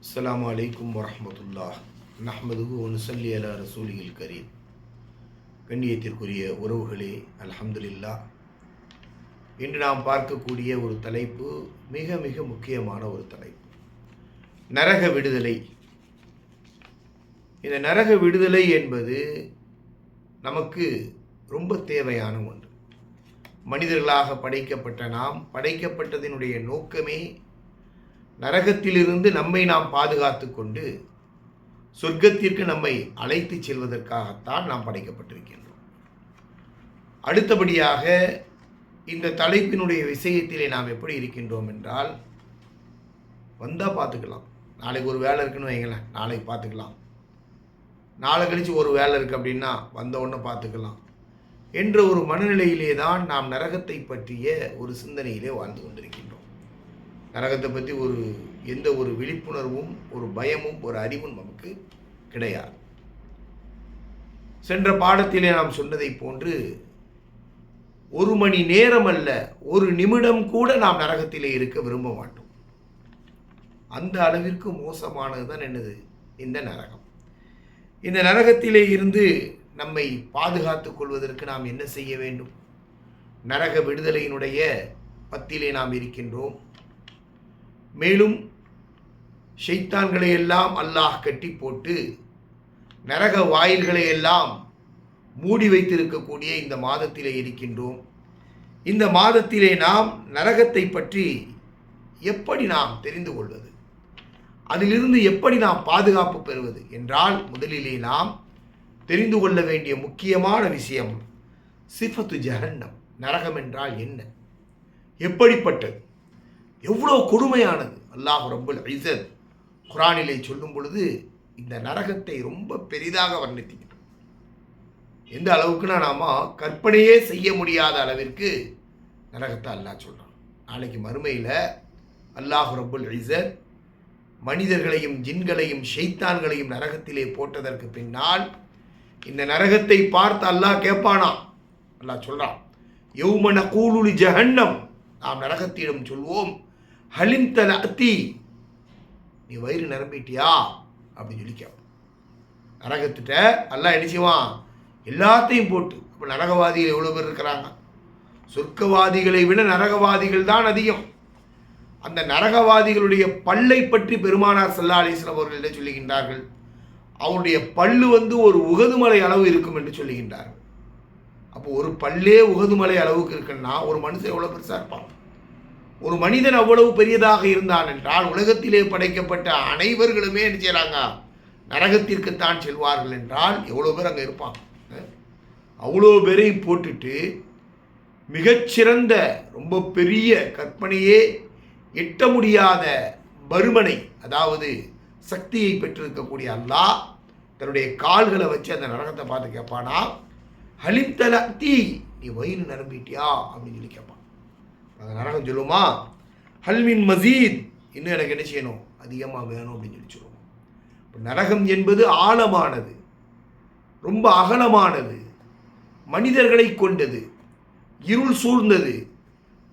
அஸ்ஸலாமு அலைக்கும் வரஹ்மத்துல்லாஹ் நஹ்மதுஹு வ நுஸல்லி அலா ரசூலில் கரீம். கண்ணியத்திற்குரிய உறவுகளே, அல்ஹம்துலில்லாஹ். இன்று நாம் பார்க்கக்கூடிய ஒரு தலைப்பு மிக மிக முக்கியமான ஒரு தலைப்பு, நரக விடுதலை. இந்த நரக விடுதலை என்பது நமக்கு ரொம்ப தேவையான ஒன்று. மனிதர்களாக படைக்கப்பட்ட நாம், படைக்கப்பட்டதினுடைய நோக்கமே நரகத்திலிருந்து நம்மை நாம் பாதுகாத்து கொண்டு சொர்க்கத்திற்கு நம்மை அழைத்து செல்வதற்காகத்தான் நாம் படைக்கப்பட்டிருக்கின்றோம். அடுத்தபடியாக இந்த தலைப்பினுடைய விஷயத்திலே நாம் எப்படி இருக்கின்றோம் என்றால், வந்தால் பார்த்துக்கலாம், நாளைக்கு ஒரு வேலை இருக்குன்னு வைங்களேன், நாளைக்கு பார்த்துக்கலாம், நாளை கழித்து ஒரு வேலை இருக்குது அப்படின்னா வந்த உடனே பார்த்துக்கலாம் என்ற ஒரு மனநிலையிலே தான் நாம் நரகத்தை பற்றிய ஒரு சிந்தனையிலே வாழ்ந்து கொண்டிருக்கின்றோம். நரகத்தை பற்றி எந்த ஒரு விழிப்புணர்வும், ஒரு பயமும், ஒரு அறிவும் நமக்கு கிடையாது. சென்ற பாடத்திலே நாம் சொன்னதை போன்று ஒரு மணி நேரம் அல்ல, ஒரு நிமிடம் கூட நாம் நரகத்திலே இருக்க விரும்ப மாட்டோம். அந்த அளவிற்கு மோசமானது தான் என்னது இந்த நரகம். இந்த நரகத்திலே இருந்து நம்மை பாதுகாத்துக் கொள்வதற்கு நாம் என்ன செய்ய வேண்டும்? நரக விடுதலையினுடைய பத்திலே நாம் இருக்கின்றோம். மேலும் ஷைத்தான்களை எல்லாம் அல்லாஹ் கட்டி போட்டு நரக வாயில்களை எல்லாம் மூடி வைத்திருக்கக்கூடிய இந்த மாதத்திலே இருக்கின்றோம். இந்த மாதத்திலே நாம் நரகத்தை பற்றி எப்படி நாம் தெரிந்து கொள்வது, அதிலிருந்து எப்படி நாம் பாதுகாப்பு பெறுவது என்றால், முதலிலே நாம் தெரிந்து கொள்ள வேண்டிய முக்கியமான விஷயம் சிஃபத்து ஜஹன்னம். நரகம் என்றால் என்ன, எப்படிப்பட்டது, எவ்வளோ கொடுமையானது. அல்லாஹ் ரப்புல் இஸ்ஸத் குர்ஆனிலே சொல்லும் பொழுது இந்த நரகத்தை ரொம்ப பெரிதாக வர்ணித்துக்கிட்டோம். எந்த அளவுக்குன்னா, நாம கற்பனையே செய்ய முடியாத அளவிற்கு நரகத்தை அல்லாஹ் சொல்கிறான். நாளைக்கு மறுமையில் அல்லாஹ் ரப்புல் இஸ்ஸத் மனிதர்களையும் ஜின்களையும் ஷைத்தான்களையும் நரகத்திலே போட்டதற்கு பின்னால் இந்த நரகத்தை பார்த்து அல்லாஹ் கேட்பானா. அல்லாஹ் சொல்கிறான், யௌம நகூலு லி ஜஹன்னம், நாம் நரகத்திடம் சொல்வோம், ஹலிம் தலஅத்தி, நீ வயிறு நிரம்பிட்டியா அப்படின்னு சொல்லி கேட்பான். நரகத்திட்ட அல்லாஹ் என்ன செய்வான்? எல்லாத்தையும் போட்டு. இப்போ நரகவாதிகள் எவ்வளோ பேர் இருக்கிறாங்க? சொர்க்கவாதிகளை விட நரகவாதிகள் தான் அதிகம். அந்த நரகவாதிகளுடைய பல்லை பற்றி பெருமானார் ஸல்லல்லாஹு அலைஹி வஸல்லம் அவர்கள் என்ன சொல்லுகின்றார்கள்? அவருடைய பல்லு ஒரு உகது மலை அளவு இருக்கும் என்று சொல்லுகின்றார்கள். அப்போ ஒரு பல்லே உகது மலை அளவுக்கு இருக்குன்னா ஒரு மனுஷன் எவ்வளோ பெருசாக இருப்பான்? ஒரு மனிதன் அவ்வளவு பெரியதாக இருந்தான் என்றால், உலகத்திலே படைக்கப்பட்ட அனைவர்களுமே என்ன செய்கிறாங்க? நரகத்திற்குத்தான் செல்வார்கள் என்றால் எவ்வளோ பேர் அங்கே இருப்பான்? அவ்வளோ பேரையும் போட்டுட்டு மிகச்சிறந்த, ரொம்ப பெரிய, கற்பனையே எட்ட முடியாத பருமனை, அதாவது சக்தியை பெற்றிருக்கக்கூடிய அல்லாஹ் தன்னுடைய கால்களை வச்சு அந்த நரகத்தை பார்த்து கேட்பானா, ஹலிம் தலஅத்தி, நீ வயிறு நிரம்பிட்டியா அப்படின்னு சொல்லி கேட்பான். அந்த நரகம் சொல்லுமா, ஹல்மின் மசீத், இன்னும் எனக்கு என்ன செய்யணும், அதிகமாக வேணும் அப்படின்னு சொல்லி சொல்லுவோம். இப்போ நரகம் என்பது ஆழமானது, ரொம்ப அகலமானது, மனிதர்களை கொண்டது, இருள் சூழ்ந்தது,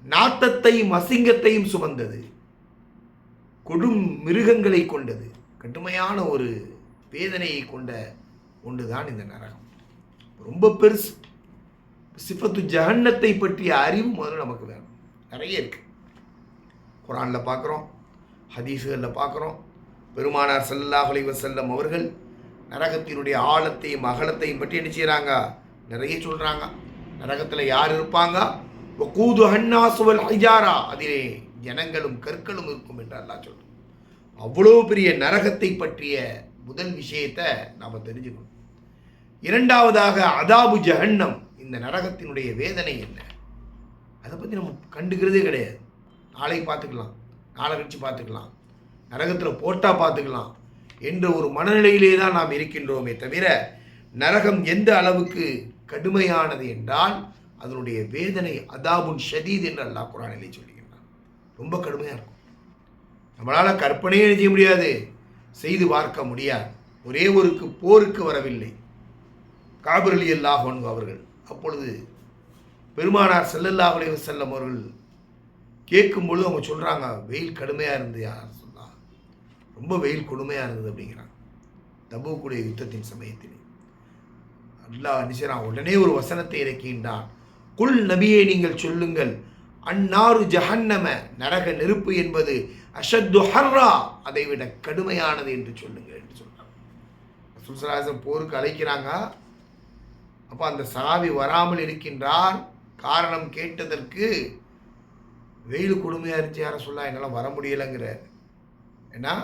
நாத்தத்தையும் அசிங்கத்தையும் சுமந்தது, கொடும் மிருகங்களை கொண்டது, கடுமையான ஒரு வேதனையை கொண்ட ஒன்றுதான் இந்த நரகம். ரொம்ப பெருசு. சிஃபத்து ஜஹன்னத்தை பற்றிய அறிவு முதல்ல நமக்கு வேணும். நிறைய இருக்கு. குர்ஆனில் பார்க்குறோம், ஹதீஸுகளில் பார்க்குறோம். பெருமானார் ஸல்லல்லாஹு அலைஹி வஸல்லம் அவர்கள் நரகத்தினுடைய ஆழத்தையும் அகலத்தையும் பற்றி என்ன செய்கிறாங்க? நிறைய சொல்கிறாங்க. நரகத்தில் யார் இருப்பாங்க? வகூது ஹன்னாஸ் வல் ஹிஜாரா, அதிலே ஜனங்களும் கற்களும் இருக்கும் என்று அல்லாஹ் சொல்கிறான். அவ்வளோ பெரிய நரகத்தை பற்றிய முதல் விஷயத்தை நாம் தெரிஞ்சுக்கணும். இரண்டாவதாக அதாபு ஜஹன்னம், இந்த நரகத்தினுடைய வேதனை என்ன, அதை பற்றி நம்ம கண்டுக்கிறதே கிடையாது. நாளைக்கு பார்த்துக்கலாம், நாளை கழிச்சு பார்த்துக்கலாம், நரகத்தில் போட்டால் பார்த்துக்கலாம் என்ற ஒரு மனநிலையிலே தான் நாம் இருக்கின்றோமே தவிர, நரகம் எந்த அளவுக்கு கடுமையானது என்றால் அதனுடைய வேதனை அதாபுன் ஷதீத் என்று அல்லாஹ் குர்ஆனிலே சொல்லுகின்றான். ரொம்ப கடுமையாக இருக்கும். நம்மளால் கற்பனையே செய்ய முடியாது, செய்து பார்க்க முடியாது. ஒரே ஒருக்கு போருக்கு வரவில்லை காப் ரலியல்லாஹு அன்ஹு அவர்கள். அப்பொழுது பெருமானார் ஸல்லல்லாஹு அலைஹி வஸல்லம் அவர்கள் கேட்கும்பொழுது அவங்க சொல்கிறாங்க, வெயில் கடுமையாக இருந்து யார் சொல்லலாம், ரொம்ப வெயில் கொடுமையாக இருந்தது அப்படிங்கிறாங்க. தபூக்குடைய யுத்தத்தின் சமயத்தில் அல்லாஹ் நிச்சயம் உடனே ஒரு வசனத்தை இறக்கின்றான். குல் நபியே நீங்கள் சொல்லுங்கள், அந்நாரு ஜஹன்னம நரக நெருப்பு என்பது அஷத்து ஹர்ரா அதை விட கடுமையானது என்று சொல்லுங்கள் என்று சொல்றாங்க. ரசூல் ஸல்லல்லாஹு அலைஹி வஸல்லம் போருக்கு அழைக்கிறாங்க. அப்போ அந்த சஹாபி வராமல் இருக்கின்றார். காரணம் கேட்டதற்கு வெயில் கொடுமையாக இருந்துச்சு, யாரை சொல்லலாம் என்னால் வர முடியலைங்கிறார். ஏன்னா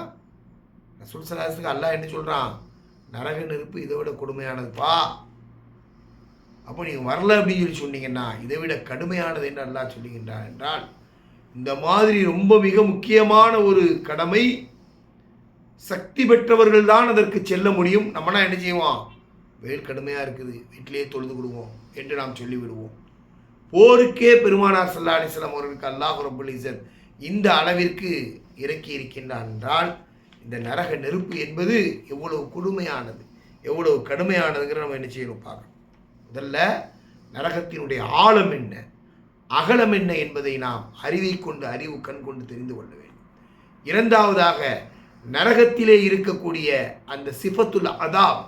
ரசூல் ஸல்லல்லாஹு அலைஹி வஸல்லம் அல்லாஹ் என்ன சொல்கிறான், நரக நெருப்பு இதை விட கொடுமையானதுப்பா, அப்போ நீங்கள் வரல அப்படின்னு சொல்லி சொன்னீங்கன்னா இதை விட கடுமையானது என்று அல்லாஹ் சொல்லுகின்றான் என்றால், இந்த மாதிரி ரொம்ப மிக முக்கியமான ஒரு கடமை சக்தி பெற்றவர்கள் தான் அதற்கு செல்ல முடியும். நம்மனா என்ன செய்வோம், வெயில் கடுமையாக இருக்குது வீட்டிலேயே தொழுது கொடுவோம் என்று நாம் சொல்லிவிடுவோம். போருக்கே பெருமானார் ஸல்லல்லாஹு அலைஹி வஸல்லம் அவர்களுக்கு அல்லாஹ் ரப்பல் இஸ்ஸத் இந்த அளவிற்கு இறக்கி இருக்கின்றான் என்றால், இந்த நரக நெருப்பு என்பது எவ்வளவு கொடுமையானது, எவ்வளவு கடுமையானதுங்கிற நம்ம என்ன செய்யணும் பார்க்கணும். முதல்ல நரகத்தினுடைய ஆழம் என்ன, அகலம் என்ன என்பதை நாம் அறிவை கொண்டு, அறிவு கண் கொண்டு தெரிந்து கொள்ள வேண்டும். இரண்டாவதாக நரகத்திலே இருக்கக்கூடிய அந்த சிஃபத்துல் அதாப்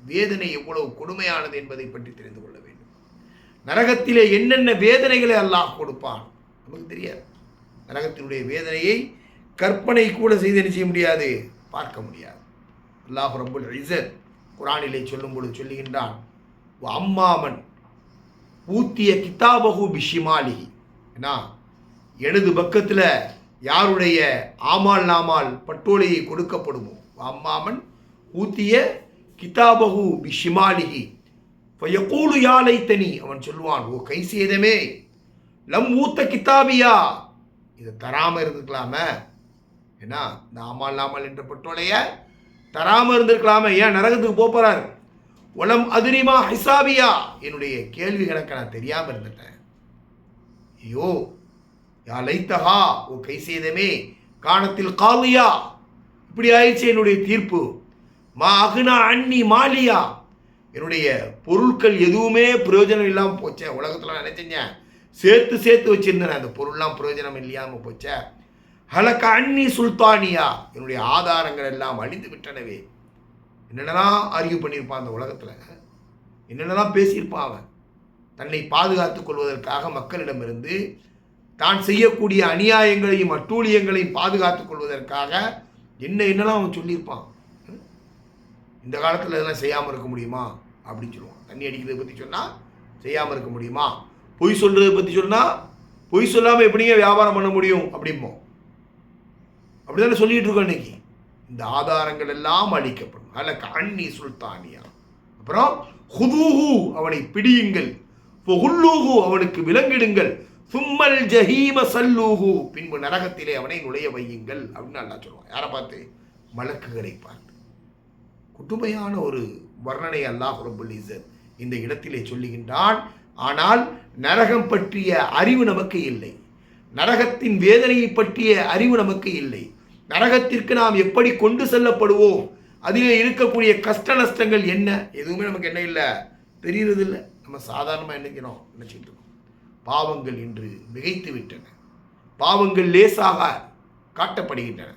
வேதனை எவ்வளவு கொடுமையானது என்பதை பற்றி தெரிந்து கொள்ள வேண்டும். நரகத்திலே என்னென்ன வேதனைகளை அல்லாஹ் கொடுப்பான் நமக்கு தெரியாது. நரகத்தினுடைய வேதனையை கற்பனை கூட செய்து செய்ய முடியாது, பார்க்க முடியாது. அல்லாஹ் ரப்புல் இஸ்ஸத் குர்ஆனிலே சொல்லும் பொழுது சொல்லுகின்றான், அம்மாமன் ஊத்திய கிதாபஹு பிஷிமாலிஹி, ஏன்னா இடது பக்கத்தில் யாருடைய ஆமால் நாமால் பட்டோலையை கொடுக்கப்படுமோ, அம்மாமன் ஊத்திய கிதாபஹு பிஷிமாலிஹி ஃபயகூலு யா லைத்தனி, அவன் சொல்லுவான், ஓ கை சேதமே, லம் ஊத்த கிதாபியா, இதை தராமல் இருந்துக்கலாமே, ஏன்னா இந்த ஆமால் நாமால் என்ற பட்டோலைய தராமல் இருந்திருக்கலாமே, ஏன் நரகத்துக்கு போகிறார். ஒலம் அதிரிமா ஹிசாபியா, என்னுடைய கேள்வி கணக்க நான் தெரியாமல் இருந்துட்டேன். ஐயோ யா லைத்தஹா, ஓ கை சேதமே, காணத்தில் காலியா, இப்படி ஆயிடுச்சு என்னுடைய தீர்ப்பு. மா அகுனா அன்னி மாலியா, என்னுடைய பொருட்கள் எதுவுமே பிரயோஜனம் இல்லாமல் போச்சே. உலகத்தில் நினைச்சேங்க சேர்த்து சேர்த்து வச்சிருந்தேன், அந்த பொருள்லாம் பிரயோஜனம் இல்லாமல் போச்சே. ஹலக்க அன்னி சுல்தானியா, என்னுடைய ஆதாரங்கள் எல்லாம் அழிந்து விட்டனவே. என்னென்னலாம் ஆர்கியூ பண்ணியிருப்பான் அந்த உலகத்தில், என்னென்னலாம் பேசியிருப்பான் அவன். தன்னை பாதுகாத்துக் கொள்வதற்காக மக்களிடமிருந்து தான் செய்யக்கூடிய அநியாயங்களையும் அட்டூழியங்களையும் பாதுகாத்துக் கொள்வதற்காக என்னெல்லாம் அவன் சொல்லியிருப்பான். இந்த காலத்தில் இதெல்லாம் செய்யாமல் இருக்க முடியுமா அப்படின்னு சொல்லுவான். தண்ணி அடிக்கிறதை பற்றி சொன்னால் செய்யாமல் இருக்க முடியுமா, பொய் சொல்கிறத பற்றி சொன்னால் பொய் சொல்லாமல் எப்படிங்க வியாபாரம் பண்ண முடியும் அப்படிம்போம். அப்படி தானே சொல்லிகிட்டு இருக்கோம் இன்னைக்கு. இந்த ஆதாரங்கள் எல்லாம் அளிக்கப்படும். அல்ல அன்னி சுல்தானியா, அப்புறம் ஹுதூஹு, அவனை பிடியுங்கள், ஃபுல்லூஹு, அவனுக்கு விலங்கிடுங்கள், சும்மல் ஜஹீம சல்லூஹு, பின்பு நரகத்திலே அவனை நுழைய வையுங்கள் அப்படின்னு அல்லாஹ் சொல்லுவான். யாரை பார்த்து, மலக்குகளை பார்த்து. கொடுமையான ஒரு வர்ணனை அல்லாஹ் ரப்புல் இஸ்ஸத் இந்த இடத்திலே சொல்லுகின்றான். ஆனால் நரகம் பற்றிய அறிவு நமக்கு இல்லை, நரகத்தின் வேதனையை பற்றிய அறிவு நமக்கு இல்லை. நரகத்திற்கு நாம் எப்படி கொண்டு செல்லப்படுவோம், அதிலே இருக்கக்கூடிய கஷ்ட நஷ்டங்கள் என்ன, எதுவுமே நமக்கு என்ன இல்லை, தெரிகிறது இல்லை. நம்ம சாதாரணமாக நினைச்சிட்டு இருக்கோம். பாவங்கள் இன்று மிகைத்து விட்டன, பாவங்கள் லேசாக காட்டப்படுகின்றன.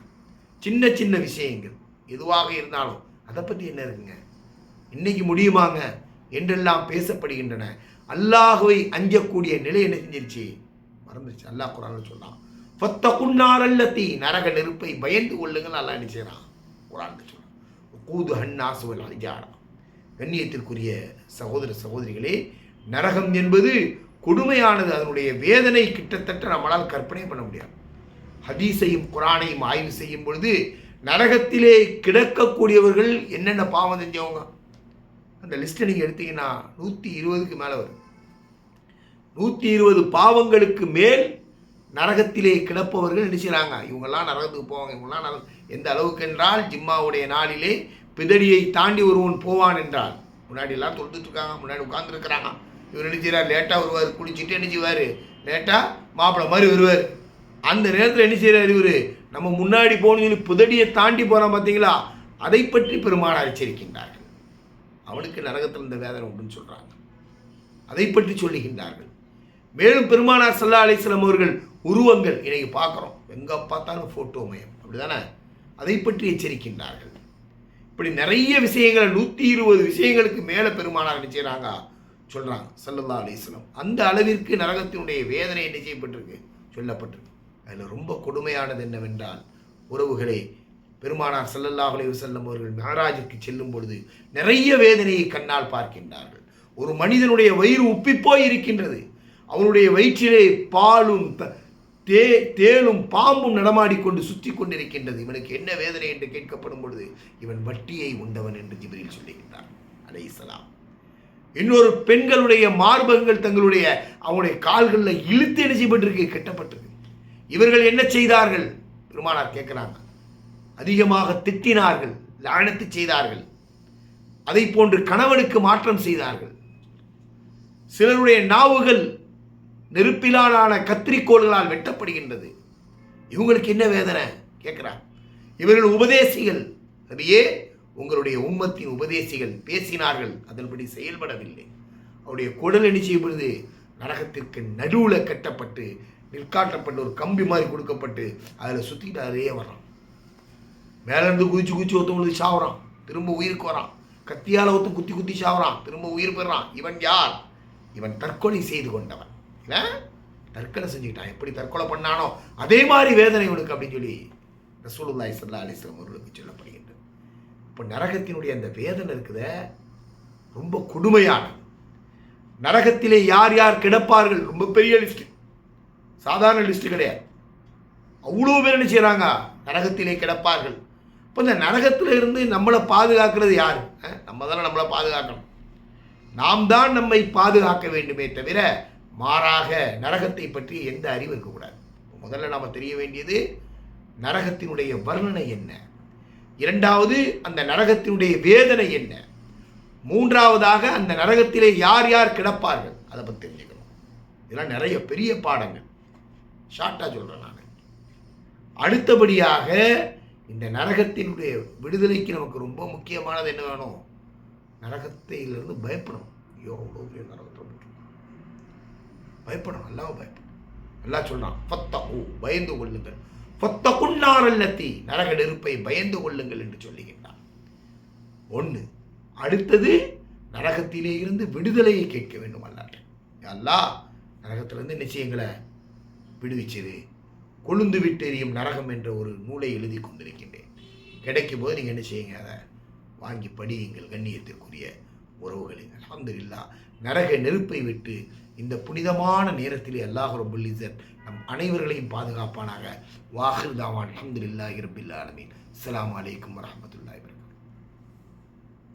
சின்ன சின்ன விஷயங்கள் எதுவாக இருந்தாலும் அதை பற்றி என்ன இருக்குங்க, இன்னைக்கு முடியுமாங்க என்றெல்லாம் பேசப்படுகின்றன. அல்லாஹ்வை அஞ்சக்கூடிய நிலை என்ன செஞ்சிருச்சு, மறந்துச்சு. அல்லாஹ் குர்ஆனில் சொன்னான், ஃபத்தகுன்னார் அல்லதி, நரக நெருப்பை பயந்து கொள்ளுங்கள் அல்லாஹ் என்ன செய்றான் குர்ஆனில் சொல்றான். கூது ஹன்னாஸ் வல் ஹிஜாரா, கண்ணியத்திற்குரிய சகோதர சகோதரிகளே, நரகம் என்பது கொடுமையானது. அதனுடைய வேதனை கிட்டத்தட்ட நம்மளால் கற்பனை பண்ண முடியாது. ஹதீஸையும் குர்ஆனையும் ஆய்வு செய்யும் பொழுது நரகத்திலே கிடக்கக்கூடியவர்கள் என்னென்ன பாவம் செஞ்சவங்க, அந்த லிஸ்ட்டை நீங்கள் எடுத்தீங்கன்னா 120க்கு மேலே வரும். 120 பாவங்களுக்கு மேல் நரகத்திலே கிடப்பவர்கள் நினைச்சாங்க. இவங்கெல்லாம் நரகத்துக்கு போவாங்க, இவங்கெல்லாம் எந்த அளவுக்கு என்றால், ஜிம்மாவுடைய நாளிலே பிதடியை தாண்டி ஒருவன் போவான் என்றால், முன்னாடி எல்லாம் தொழுதுட்டு இருக்காங்க, முன்னாடி உட்கார்ந்துருக்கிறாங்க, இவர் நினைச்சார் லேட்டாக வருவார், குளிச்சுட்டு என்ன செய்வார், லேட்டாக மாப்பிள்ளை மாதிரி வருவார். அந்த நேரத்தில் என்ன செய்கிறார் இவர், நம்ம முன்னாடி போகணும்னு சொல்லி புதடியை தாண்டி போகிறான் பார்த்தீங்களா, அதை பற்றி பெருமானார் எச்சரிக்கின்றார்கள். அவனுக்கு நரகத்தில் இந்த வேதனை உண்டுன்னு சொல்கிறாங்க, அதை பற்றி சொல்லுகின்றார்கள். மேலும் பெருமானார் ஸல்லல்லாஹு அலைஹி வஸல்லம் அவர்கள் உருவங்கள் இன்னைக்கு பார்க்குறோம், எங்கே பார்த்தாலும் ஃபோட்டோ மயம், அப்படி தானே. அதை பற்றி எச்சரிக்கின்றார்கள். இப்படி நிறைய விஷயங்களை 120 விஷயங்களுக்கு மேலே பெருமானார் என்ன செய்கிறாங்க சொல்கிறாங்க ஸல்லல்லாஹு அலைஹி வஸல்லம். அந்த அளவிற்கு நரகத்தினுடைய வேதனை என்ன செய்யப்பட்டிருக்கு சொல்லப்பட்டிருக்கு. அதில் ரொம்ப கொடுமையானது என்னவென்றால் உறவுகளே, பெருமானார் ஸல்லல்லாஹு அலைஹி வஸல்லம் அவர்கள் மிஅராஜுக்கு செல்லும் பொழுது நிறைய வேதனையை கண்ணால் பார்க்கின்றார்கள். ஒரு மனிதனுடைய வயிறு உப்பிப்போய் இருக்கின்றது. அவனுடைய வயிற்றிலே பாலும் தேலும் பாம்பும் நடமாடிக்கொண்டு சுற்றி கொண்டிருக்கின்றது. இவனுக்கு என்ன வேதனை என்று கேட்கப்படும் பொழுது இவன் வட்டியை உண்டவன் என்று ஜிப்ரீல் சொல்லுகின்றார் அலைஹிஸ்ஸலாம். இன்னொரு பெண்களுடைய மார்பகங்கள் தங்களுடைய அவனுடைய கால்களில் இழுத்து என்ன செய்யப்பட்டிருக்கு, கட்டப்பட்டிருக்கு. இவர்கள் என்ன செய்தார்கள்? பெருமானார் கேட்கிறாங்க. அதிகமாக திட்டினார்கள், லானத்து செய்தார்கள். அதை போன்று கணவனுக்கு மாற்றம் செய்தார்கள். சிலருடைய நாவுகள் நெருப்பிலான கத்திரிக்கோள்களால் வெட்டப்படுகின்றது. இவங்களுக்கு என்ன வேதனை கேட்கிறார். இவர்கள் உபதேசிகள், நபியே உங்களுடைய உம்மத்தின் உபதேசிகள் பேசினார்கள், அதன்படி செயல்படவில்லை. அவருடைய குடல் என்ன செய்யப்படுது, நரகத்திற்கு நடுவில் கட்டப்பட்டு நிற்காட்டப்பட்டு ஒரு கம்பி மாதிரி கொடுக்கப்பட்டு அதில் சுற்றிட்டு அதிலேயே வர்றான். மேலேருந்து குதிச்சு குதிச்சு ஒருத்தவங்களுக்கு சாவுறான், திரும்ப உயிருக்கு வரான். கத்தியால் ஒருத்தன் குத்தி குத்தி சாவுறான், திரும்ப உயிர் பெறான். இவன் யார்? இவன் தற்கொலை செய்து கொண்டவன். தற்கொலை செஞ்சுக்கிட்டான். எப்படி தற்கொலை பண்ணானோ அதே மாதிரி வேதனை இவனுக்கு அப்படின்னு சொல்லி ரசூலுல்லாஹி ஸல்லல்லாஹு அலைஹி வஸல்லம் அவர்களுக்கு சொல்லப்படுகின்றது. இப்போ நரகத்தினுடைய அந்த வேதனை இருக்குத ரொம்ப கொடுமையானது. நரகத்திலே யார் யார் கிடப்பார்கள், ரொம்ப பெரிய லிஸ்ட், சாதாரண லிஸ்ட் கிடையாது. அவ்வளோ பேர் என்ன செய்கிறாங்க, நரகத்திலே கிடப்பார்கள். இப்போ இந்த நரகத்தில் இருந்து நம்மளை பாதுகாக்கிறது யார்? நம்ம தானே நம்மளை பாதுகாக்கணும். நாம் தான் நம்மை பாதுகாக்க வேண்டுமே தவிர மாறாக நரகத்தை பற்றி எந்த அறிவு இருக்கக்கூடாது. முதல்ல நாம் தெரிய வேண்டியது நரகத்தினுடைய வர்ணனை என்ன, இரண்டாவது அந்த நரகத்தினுடைய வேதனை என்ன, மூன்றாவதாக அந்த நரகத்திலே யார் யார் கிடப்பார்கள் அதை பற்றி தெரிஞ்சுக்கணும். இதெல்லாம் நிறைய பெரிய பாடங்கள், ஷார்ட்டாக சொல்கிறேன் நான். அடுத்தபடியாக இந்த நரகத்தினுடைய விடுதலைக்கு நமக்கு ரொம்ப முக்கியமானது என்ன வேணும், நரகத்திலிருந்து பயப்படணும். ஐயோ அவ்வளோ பெரிய நரகத்தை பயப்படணும், அல்லாஹ் பயப்படும். அல்லாஹ் சொல்றான் ஃபத்தகு, பயந்து கொள்ளுங்கள், ஃபத்தகுன்னார் அல்லத்தி, நரக நெருப்பை பயந்து கொள்ளுங்கள் என்று சொல்லுகின்றான். ஒன்று. அடுத்தது நரகத்திலே இருந்து விடுதலையை கேட்க வேண்டும். அல்லாஹ் நரகத்திலிருந்து நிச்சயங்களை விடுவிச்சது. கொழுந்து விட்டு எரியும் நரகம் என்ற ஒரு நூலை எழுதி கொண்டிருக்கின்றேன். கிடைக்கும் போது நீங்கள் என்ன செய்யுங்க, அதை வாங்கி படியுங்கள். கண்ணியத்திற்குரிய உறவுகளை அல்ஹம்துலில்லாஹ் நரக நெருப்பை விட்டு இந்த புனிதமான நேரத்திலே அல்லாஹ் ரப்புல் இஸ்ஸத் நம் அனைவர்களையும் பாதுகாப்பானாக. வாஹிர் தாவான் அல்ஹம்துலில்லாஹி ரப்பில் ஆலமீன். அஸ்ஸலாமு அலைக்கும் வரஹ்மத்துல்லாஹி வபரகாத்துஹு.